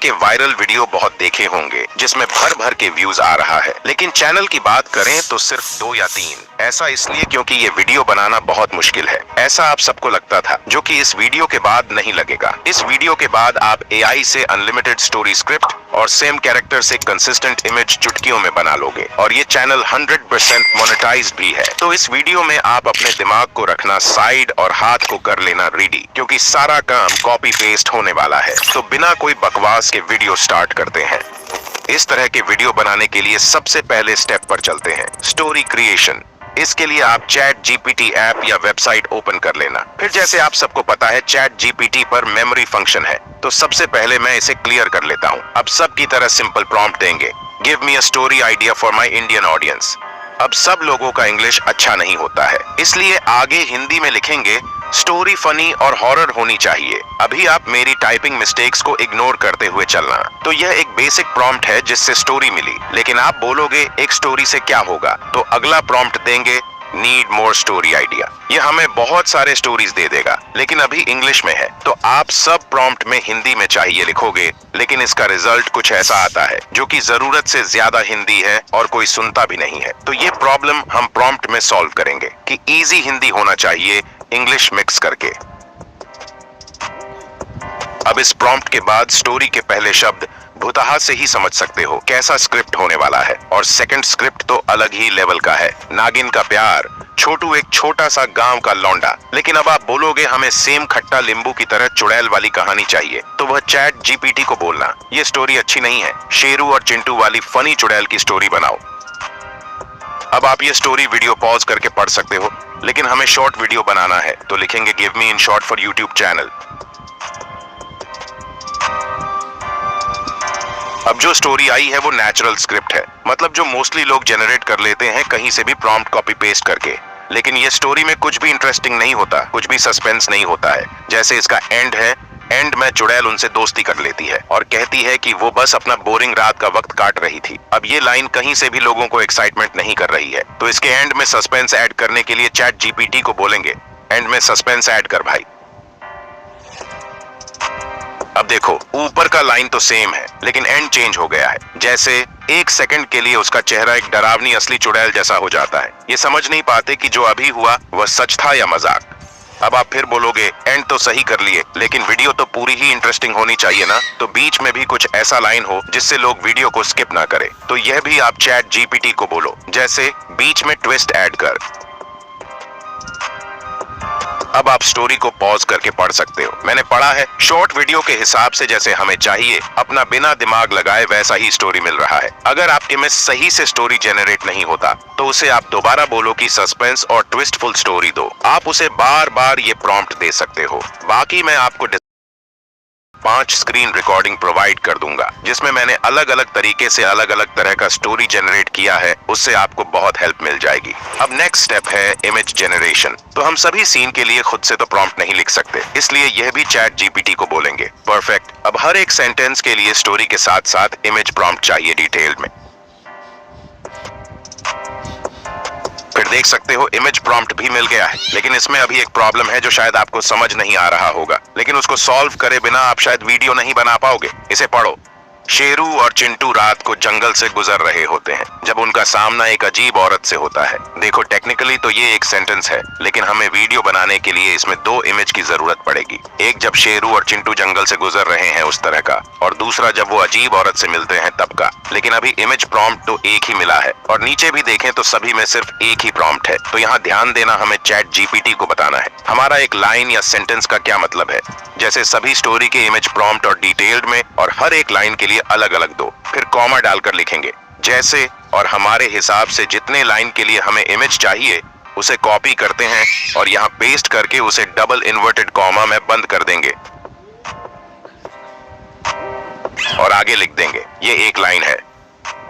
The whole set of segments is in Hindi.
के वायरल वीडियो बहुत देखे होंगे जिसमें भर भर के व्यूज आ रहा है, लेकिन चैनल की बात करें तो सिर्फ 2 या 3। ऐसा इसलिए क्योंकि ये वीडियो बनाना बहुत मुश्किल है, ऐसा आप सबको लगता था, जो कि इस वीडियो के बाद नहीं लगेगा। इस वीडियो के बाद आप AI से अनलिमिटेड स्टोरी स्क्रिप्ट और सेम कैरेक्टर से कंसिस्टेंट इमेज चुटकियों में बना लोगे और ये चैनल 100% मोनेटाइज्ड भी है। तो इस वीडियो में आप अपने दिमाग को रखना साइड और हाथ को कर लेना रेडी, क्योंकि सारा काम कॉपी पेस्ट होने वाला है। तो बिना कोई बकवास के वीडियो स्टार्ट करते हैं। इस तरह के वीडियो बनाने के लिए सबसे पहले स्टेप पर चलते हैं, स्टोरी क्रिएशन। इसके लिए आप चैट जीपीटी ऐप या वेबसाइट ओपन कर लेना। फिर जैसे आप सबको पता है चैट जीपीटी पर मेमोरी फंक्शन है, तो सबसे पहले मैं इसे क्लियर कर लेता हूँ। अब सब की तरह सिंपल प्रॉम्प्ट देंगे, give me a story idea for my Indian audience. अब सब लोगों का इंग्लिश अच्छा नहीं होता है, इसलिए आगे हिंदी में लिखेंगे स्टोरी फनी और हॉरर होनी चाहिए। अभी आप मेरी टाइपिंग मिस्टेक्स को इग्नोर करते हुए चलना। तो यह एक बेसिक प्रॉम्प्ट है जिससे स्टोरी मिली, लेकिन आप बोलोगे एक स्टोरी से क्या होगा, तो अगला प्रॉम्प्ट देंगे नीड मोर स्टोरी आइडिया। ये हमें बहुत सारे स्टोरीज दे देगा, लेकिन अभी इंग्लिश में है, तो आप सब प्रॉम्प्ट में हिंदी में चाहिए लिखोगे, लेकिन इसका रिजल्ट कुछ ऐसा आता है जो कि जरूरत से ज्यादा हिंदी है और कोई सुनता भी नहीं है। तो ये प्रॉब्लम हम प्रॉम्प्ट में सॉल्व करेंगे कि इजी हिंदी होना चाहिए इंग्लिश मिक्स करके। अब इस प्रॉम्प्ट के बाद स्टोरी के पहले शब्द भुतहा से ही समझ सकते हो कैसा स्क्रिप्ट होने वाला है, और सेकंड स्क्रिप्ट तो अलग ही लेवल का है। नागिन का प्यार, छोटू एक छोटा सा गांव का लौंडा। लेकिन अब आप बोलोगे हमें सेम खट्टा नींबू की तरह चुड़ैल वाली कहानी चाहिए, तो वह चैट जीपीटी को बोलना ये स्टोरी अच्छी नहीं है, शेरू और चिंटू वाली फनी चुड़ैल की स्टोरी बनाओ। अब आप ये स्टोरी वीडियो पॉज करके पढ़ सकते हो, लेकिन हमें शॉर्ट वीडियो बनाना है, तो लिखेंगे give me in short for YouTube channel. अब जो स्टोरी आई है वो नेचुरल स्क्रिप्ट है, मतलब जो मोस्टली लोग जनरेट कर लेते हैं कहीं से भी प्रॉम्प्ट कॉपी पेस्ट करके। लेकिन ये स्टोरी में कुछ भी इंटरेस्टिंग नहीं होता, कुछ भी सस्पेंस नहीं होता है। जैसे इसका एंड है, एंड में चुड़ैल उनसे दोस्ती कर लेती है और कहती है कि वो बस अपना बोरिंग रात का वक्त काट रही थी। अब ये लाइन कहीं से भी लोगों को एक्साइटमेंट नहीं कर रही है, तो इसके एंड में सस्पेंस ऐड करने के लिए चैट जीपीटी को बोलेंगे एंड में सस्पेंस ऐड कर भाई। अब देखो ऊपर का लाइन तो सेम है, लेकिन एंड चेंज हो गया है। जैसे 1 सेकंड के लिए उसका चेहरा एक डरावनी असली चुड़ैल जैसा हो जाता है। ये समझ नहीं पाते कि जो अभी हुआ वह सच था या मजाक। अब आप फिर बोलोगे एंड तो सही कर लिए, लेकिन वीडियो तो पूरी ही इंटरेस्टिंग होनी चाहिए ना, तो बीच में भी कुछ ऐसा लाइन हो जिससे लोग वीडियो को स्किप ना करें। तो यह भी आप चैट जीपीटी को बोलो, जैसे बीच में ट्विस्ट ऐड कर। अब आप स्टोरी को पॉज करके पढ़ सकते हो। मैंने पढ़ा है शॉर्ट वीडियो के हिसाब से जैसे हमें चाहिए, अपना बिना दिमाग लगाए वैसा ही स्टोरी मिल रहा है। अगर आपके में सही से स्टोरी जनरेट नहीं होता, तो उसे आप दोबारा बोलो कि सस्पेंस और ट्विस्टफुल स्टोरी दो। आप उसे बार बार ये प्रॉम्प्ट दे सकते हो। बाकी मैं आपको 5 स्क्रीन रिकॉर्डिंग प्रोवाइड कर दूंगा, जिसमें मैंने अलग अलग तरीके से अलग अलग तरह का स्टोरी जनरेट किया है, उससे आपको बहुत हेल्प मिल जाएगी। अब नेक्स्ट स्टेप है इमेज जनरेशन। तो हम सभी सीन के लिए खुद से तो प्रॉम्प्ट नहीं लिख सकते, इसलिए यह भी चैट जीपीटी को बोलेंगे परफेक्ट। अब हर एक सेंटेंस के लिए स्टोरी के साथ साथ इमेज प्रॉम्प्ट चाहिए डिटेल्ड में। फिर देख सकते हो इमेज प्रॉम्प्ट भी मिल गया है, लेकिन इसमें अभी एक प्रॉब्लम है जो शायद आपको समझ नहीं आ रहा होगा, लेकिन उसको सॉल्व करे बिना आप शायद वीडियो नहीं बना पाओगे। इसे पढ़ो, शेरू और चिंटू रात को जंगल से गुजर रहे होते हैं जब उनका सामना एक अजीब औरत से होता है। देखो टेक्निकली तो ये एक सेंटेंस है, लेकिन हमें वीडियो बनाने के लिए इसमें 2 इमेज की जरूरत पड़ेगी। एक जब शेरू और चिंटू जंगल से गुजर रहे हैं उस तरह का, और दूसरा जब वो अजीब औरत से मिलते हैं तब का। लेकिन अभी इमेज प्रॉम्प्ट तो एक ही मिला है, और नीचे भी देखें तो सभी में सिर्फ एक ही प्रॉम्प्ट है। तो यहाँ ध्यान देना, हमें चैट जीपीटी को बताना है हमारा एक लाइन या सेंटेंस का क्या मतलब है। जैसे सभी स्टोरी के इमेज प्रॉम्प्ट और डिटेल्ड में, और हर एक लाइन के लिए अलग अलग दो। फिर कॉमा डालकर लिखेंगे जैसे, और हमारे हिसाब से जितने लाइन के लिए हमें इमेज चाहिए उसे कॉपी करते हैं और यहाँ पेस्ट करके उसे डबल इन्वर्टेड कॉमा में बंद कर देंगे और आगे लिख देंगे ये एक लाइन है।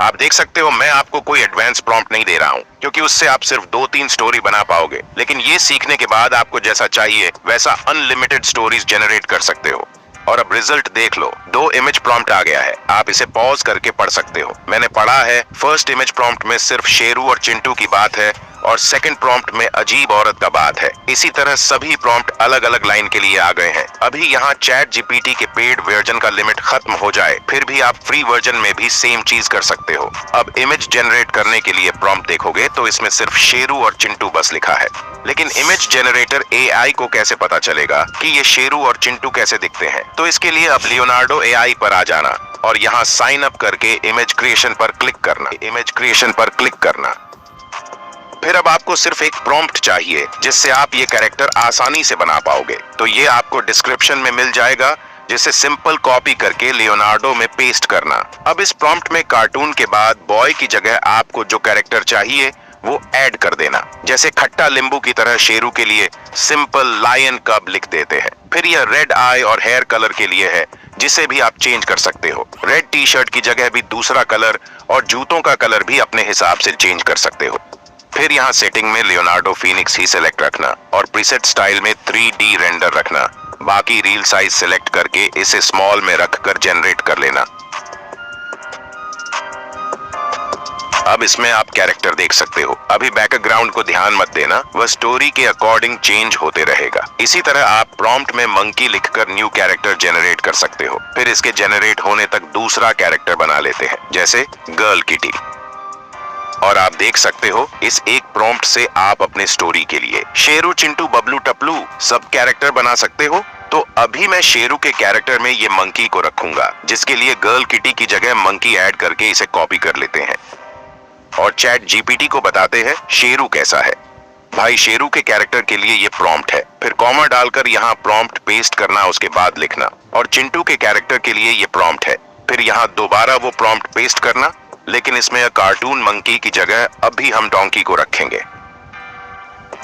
आप देख सकते हो मैं आपको कोई एडवांस प्रॉम्प्ट नहीं दे रहा हूँ, क्योंकि उससे आप सिर्फ 2-3 स्टोरी बना पाओगे, लेकिन ये सीखने के बाद आपको जैसा चाहिए वैसा अनलिमिटेड स्टोरीज जनरेट कर सकते हो। और अब रिजल्ट देख लो, 2 इमेज प्रॉम्प्ट आ गया है। आप इसे पॉज करके पढ़ सकते हो। मैंने पढ़ा है फर्स्ट इमेज प्रॉम्प्ट में सिर्फ शेरू और चिंटू की बात है, और सेकंड प्रॉम्प्ट में अजीब औरत का बात है। इसी तरह सभी प्रॉम्प्ट अलग अलग लाइन के लिए आ गए हैं। अभी यहाँ चैट जीपीटी के पेड वर्जन का लिमिट खत्म हो जाए फिर भी आप फ्री वर्जन में भी सेम चीज कर सकते हो। अब इमेज जनरेट करने के लिए प्रॉम्प्ट देखोगे तो इसमें सिर्फ शेरू और चिंटू बस लिखा है, लेकिन इमेज जनरेटर एआई को कैसे पता चलेगा कि ये शेरू और चिंटू कैसे दिखते हैं? तो इसके लिए अब लियोनार्डो एआई पर आ जाना और यहाँ साइन अप करके इमेज क्रिएशन पर क्लिक करना। फिर अब आपको सिर्फ एक प्रॉम्प्ट चाहिए जिससे आप ये कैरेक्टर आसानी से बना पाओगे। तो ये आपको डिस्क्रिप्शन में मिल जाएगा, जिसे सिंपल कॉपी करके लियोनार्डो में पेस्ट करना। अब इस प्रॉम्प्ट में कार्टून के बाद बॉय की जगह आपको जो कैरेक्टर चाहिए वो ऐड कर देना। जैसे खट्टा नींबू की तरह शेरू के लिए सिंपल लायन कब लिख देते हैं। फिर यह रेड आई और हेयर कलर के लिए है, जिसे भी आप चेंज कर सकते हो। रेड टी शर्ट की जगह भी दूसरा कलर और जूतों का कलर भी अपने हिसाब से चेंज कर सकते हो। फिर यहाँ सेटिंग में लियोनार्डो फीनिक्स ही सिलेक्ट रखना और प्रीसेट स्टाइल में 3D रेंडर रखना। बाकी रील साइज सिलेक्ट करके इसे स्मॉल में रखकर जनरेट कर लेना। अब इसमें आप कैरेक्टर देख सकते हो। अभी बैकग्राउंड को ध्यान मत देना, वह स्टोरी के अकॉर्डिंग चेंज होते रहेगा। इसी तरह आप प्रॉम्प्ट में मंकी लिखकर न्यू कैरेक्टर जनरेट कर सकते हो। फिर इसके जनरेट होने तक दूसरा कैरेक्टर बना लेते हैं, जैसे गर्ल किटी। और आप देख सकते हो इस एक प्रॉम्प्ट से आप अपने स्टोरी के लिए शेरू, चिंटू, बबलू, टपलू सब कैरेक्टर बना सकते हो। तो अभी मैं शेरू के कैरेक्टर में ये मंकी को रखूंगा, जिसके लिए गर्ल किटी की जगह मंकी ऐड करके इसे कॉपी कर लेते हैं और चैट जीपीटी को बताते हैं शेरू कैसा है। भाई शेरू के कैरेक्टर के लिए ये प्रॉम्प्ट है। फिर कॉमा डालकर यहाँ प्रॉम्प्ट पेस्ट करना, उसके बाद लिखना। और चिंटू के कैरेक्टर के लिए ये प्रॉम्प्ट है। फिर यहाँ दोबारा वो प्रॉम्प्ट पेस्ट करना, लेकिन इसमें कार्टून मंकी की जगह अभी हम डोंकी को रखेंगे।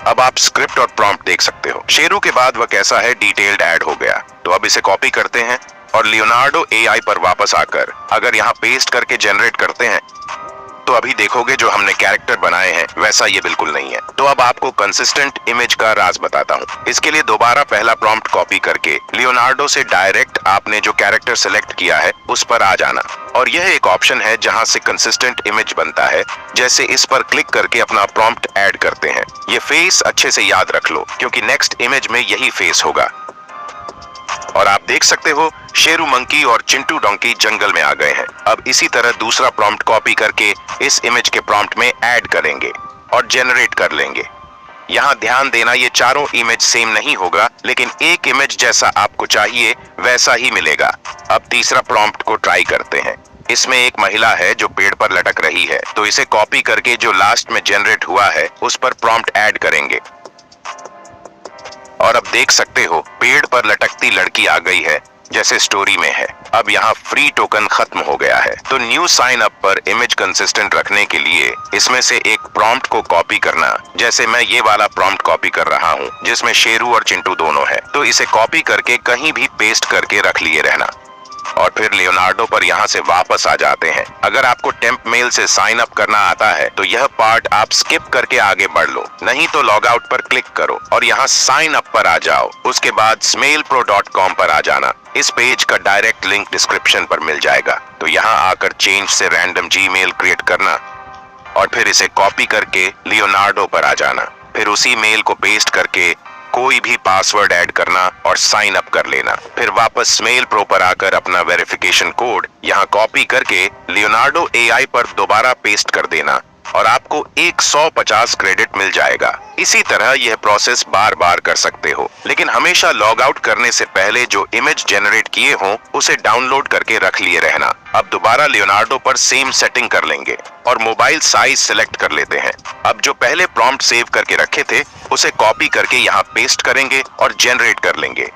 अब आप स्क्रिप्ट और प्रॉम्प्ट देख सकते हो। शेरू के बाद वह कैसा है डिटेल्ड ऐड हो गया। तो अब इसे कॉपी करते हैं और लियोनार्डो एआई पर वापस आकर अगर यहाँ पेस्ट करके जनरेट करते हैं तो अभी देखोगे जो हमने कैरेक्टर बनाए हैं वैसा ये बिल्कुल नहीं है। तो अब आपको कंसिस्टेंट इमेज का राज बताता हूँ। इसके लिए दोबारा पहला प्रॉम्प्ट कॉपी करके लियोनार्डो से डायरेक्ट आपने जो कैरेक्टर सिलेक्ट किया है उस पर आ जाना और यह एक ऑप्शन है जहाँ से कंसिस्टेंट इमेज बनता है। जैसे इस पर क्लिक करके अपना प्रॉम्प्ट ऐड करते हैं। ये फेस अच्छे से याद रख लो क्योंकि नेक्स्ट इमेज में यही फेस होगा। और आप देख सकते हो शेरू मंकी और चिंटू डोंकी जंगल में आ गए हैं। अब इसी तरह दूसरा प्रॉम्प्ट कॉपी करके इस इमेज के प्रॉम्प्ट में ऐड करेंगे और जनरेट कर लेंगे। यहाँ ध्यान देना ये चारों इमेज सेम नहीं होगा, लेकिन एक इमेज जैसा आपको चाहिए वैसा ही मिलेगा। अब तीसरा प्रॉम्प्ट को ट्राई करते हैं। इसमें एक महिला है जो पेड़ पर लटक रही है, तो इसे कॉपी करके जो लास्ट में जनरेट हुआ है उस पर प्रॉम्प्ट ऐड करेंगे। और अब देख सकते हो पेड़ पर लटकती लड़की आ गई है जैसे स्टोरी में है। अब यहाँ फ्री टोकन खत्म हो गया है। तो न्यू साइन अप पर इमेज कंसिस्टेंट रखने के लिए इसमें से एक प्रॉम्प्ट को कॉपी करना। जैसे मैं ये वाला प्रॉम्प्ट कॉपी कर रहा हूँ जिसमें शेरू और चिंटू दोनों है। तो इसे कॉपी करके कहीं भी पेस्ट करके रख लिए रहना और फिर लियोनार्डो पर यहाँ से वापस आ जाते हैं। अगर आपको टेम्प मेल से साइन अप करना आता है तो यह पार्ट आप स्किप करके आगे बढ़ लो, नहीं तो लॉग आउट पर क्लिक करो और यहाँ साइन अप पर आ जाओ। उसके बाद smailpro.com पर आ जाना। इस पेज का डायरेक्ट लिंक डिस्क्रिप्शन पर मिल जाएगा। तो यहाँ आकर चेंज से रैंडम जीमेल क्रिएट करना और फिर इसे कॉपी करके लियोनार्डो पर आ जाना। फिर उसी मेल को पेस्ट करके कोई भी पासवर्ड ऐड करना और साइन अप कर लेना। फिर वापस मेल प्रो पर आकर अपना वेरिफिकेशन कोड यहाँ कॉपी करके लियोनार्डो एआई पर दोबारा पेस्ट कर देना और आपको 150 क्रेडिट मिल जाएगा। इसी तरह यह प्रोसेस बार बार कर सकते हो, लेकिन हमेशा लॉग आउट करने से पहले जो इमेज जनरेट किए हों उसे डाउनलोड करके रख लिए रहना। अब दोबारा लियोनार्डो पर सेम सेटिंग कर लेंगे और मोबाइल साइज सिलेक्ट कर लेते हैं। अब जो पहले प्रॉम्प्ट सेव करके रखे थे उसे कॉपी करके यहाँ पेस्ट करेंगे और जनरेट कर लेंगे।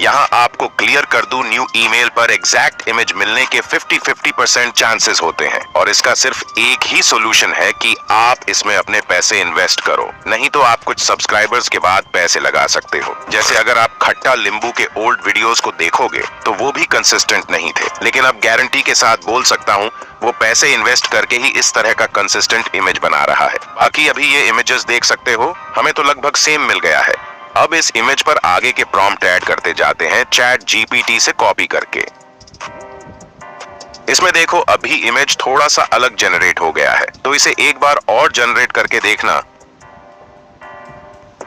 यहाँ आपको क्लियर कर दूं, न्यू ईमेल पर एग्जैक्ट इमेज मिलने के 50-50% चांसेस होते हैं और इसका सिर्फ एक ही सोल्यूशन है कि आप इसमें अपने पैसे इन्वेस्ट करो, नहीं तो आप कुछ सब्सक्राइबर्स के बाद पैसे लगा सकते हो। जैसे अगर आप खट्टा नींबू के ओल्ड वीडियोस को देखोगे तो वो भी कंसिस्टेंट नहीं थे, लेकिन अब गारंटी के साथ बोल सकता हूँ वो पैसे इन्वेस्ट करके ही इस तरह का कंसिस्टेंट इमेज बना रहा है। बाकी अभी ये इमेजेस देख सकते हो, हमें तो लगभग सेम मिल गया है। अब इस इमेज पर आगे के प्रॉम्प्ट ऐड करते जाते हैं चैट जीपीटी से कॉपी करके। इसमें देखो अभी इमेज थोड़ा सा अलग जनरेट हो गया है, तो इसे एक बार और जनरेट करके देखना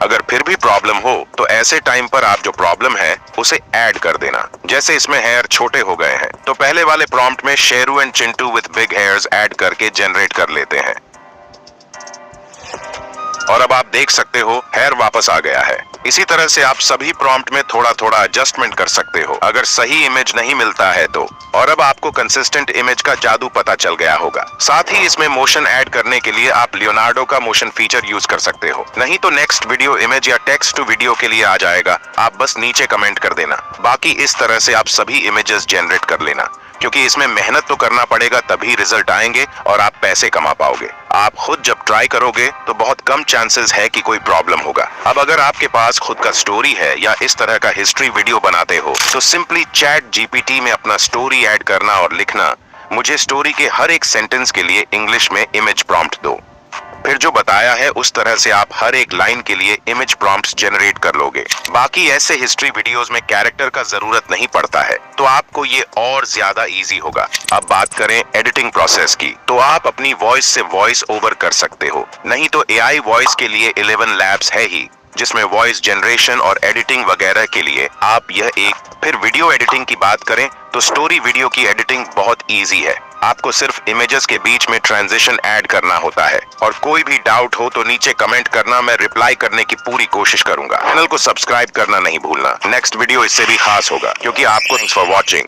अगर फिर भी प्रॉब्लम हो तो ऐसे टाइम पर आप जो प्रॉब्लम है उसे ऐड कर देना। जैसे इसमें हेयर छोटे हो गए हैं तो पहले वाले प्रॉम्प्ट में Sheru and Chintu with big hairs add करके जनरेट कर लेते हैं और अब आप देख सकते हो हेयर वापस आ गया है। इसी तरह से आप सभी प्रॉम्प्ट में थोड़ा थोड़ा एडजस्टमेंट कर सकते हो अगर सही इमेज नहीं मिलता है तो। और अब आपको कंसिस्टेंट इमेज का जादू पता चल गया होगा। साथ ही इसमें मोशन ऐड करने के लिए आप लियोनार्डो का मोशन फीचर यूज कर सकते हो। नहीं तो नेक्स्ट वीडियो इमेज या टेक्स्ट टू वीडियो के लिए आ जाएगा, आप बस नीचे कमेंट कर देना। बाकी इस तरह से आप सभी इमेजेस जनरेट कर लेना, क्योंकि इसमें मेहनत तो करना पड़ेगा तभी रिजल्ट आएंगे और आप पैसे कमा पाओगे। आप खुद जब ट्राई करोगे तो बहुत कम चांसेस है कि कोई प्रॉब्लम होगा। अब अगर आपके पास खुद का स्टोरी है या इस तरह का हिस्ट्री वीडियो बनाते हो तो सिंपली चैट जीपीटी में अपना स्टोरी ऐड करना और लिखना, मुझे स्टोरी के हर एक सेंटेंस के लिए इंग्लिश में इमेज प्रॉम्प्ट दो। फिर जो बताया है उस तरह से आप हर एक लाइन के लिए इमेज प्रॉम्प्ट्स जनरेट कर लोगे। बाकी ऐसे हिस्ट्री वीडियोस में कैरेक्टर का जरूरत नहीं पड़ता है, तो आपको ये और ज्यादा इजी होगा। अब बात करें एडिटिंग प्रोसेस की, तो आप अपनी वॉइस से वॉइस ओवर कर सकते हो। नहीं तो एआई वॉइस के लिए 11 लैब्स है ही, जिसमें वॉइस जनरेशन और एडिटिंग वगैरह के लिए आप यह एक। फिर वीडियो एडिटिंग की बात करें तो स्टोरी वीडियो की एडिटिंग बहुत इजी है। आपको सिर्फ इमेजेस के बीच में ट्रांजिशन ऐड करना होता है। और कोई भी डाउट हो तो नीचे कमेंट करना, मैं रिप्लाई करने की पूरी कोशिश करूंगा। चैनल को सब्सक्राइब करना नहीं भूलना, नेक्स्ट वीडियो इससे भी खास होगा क्योंकि आपको। Thanks for watching.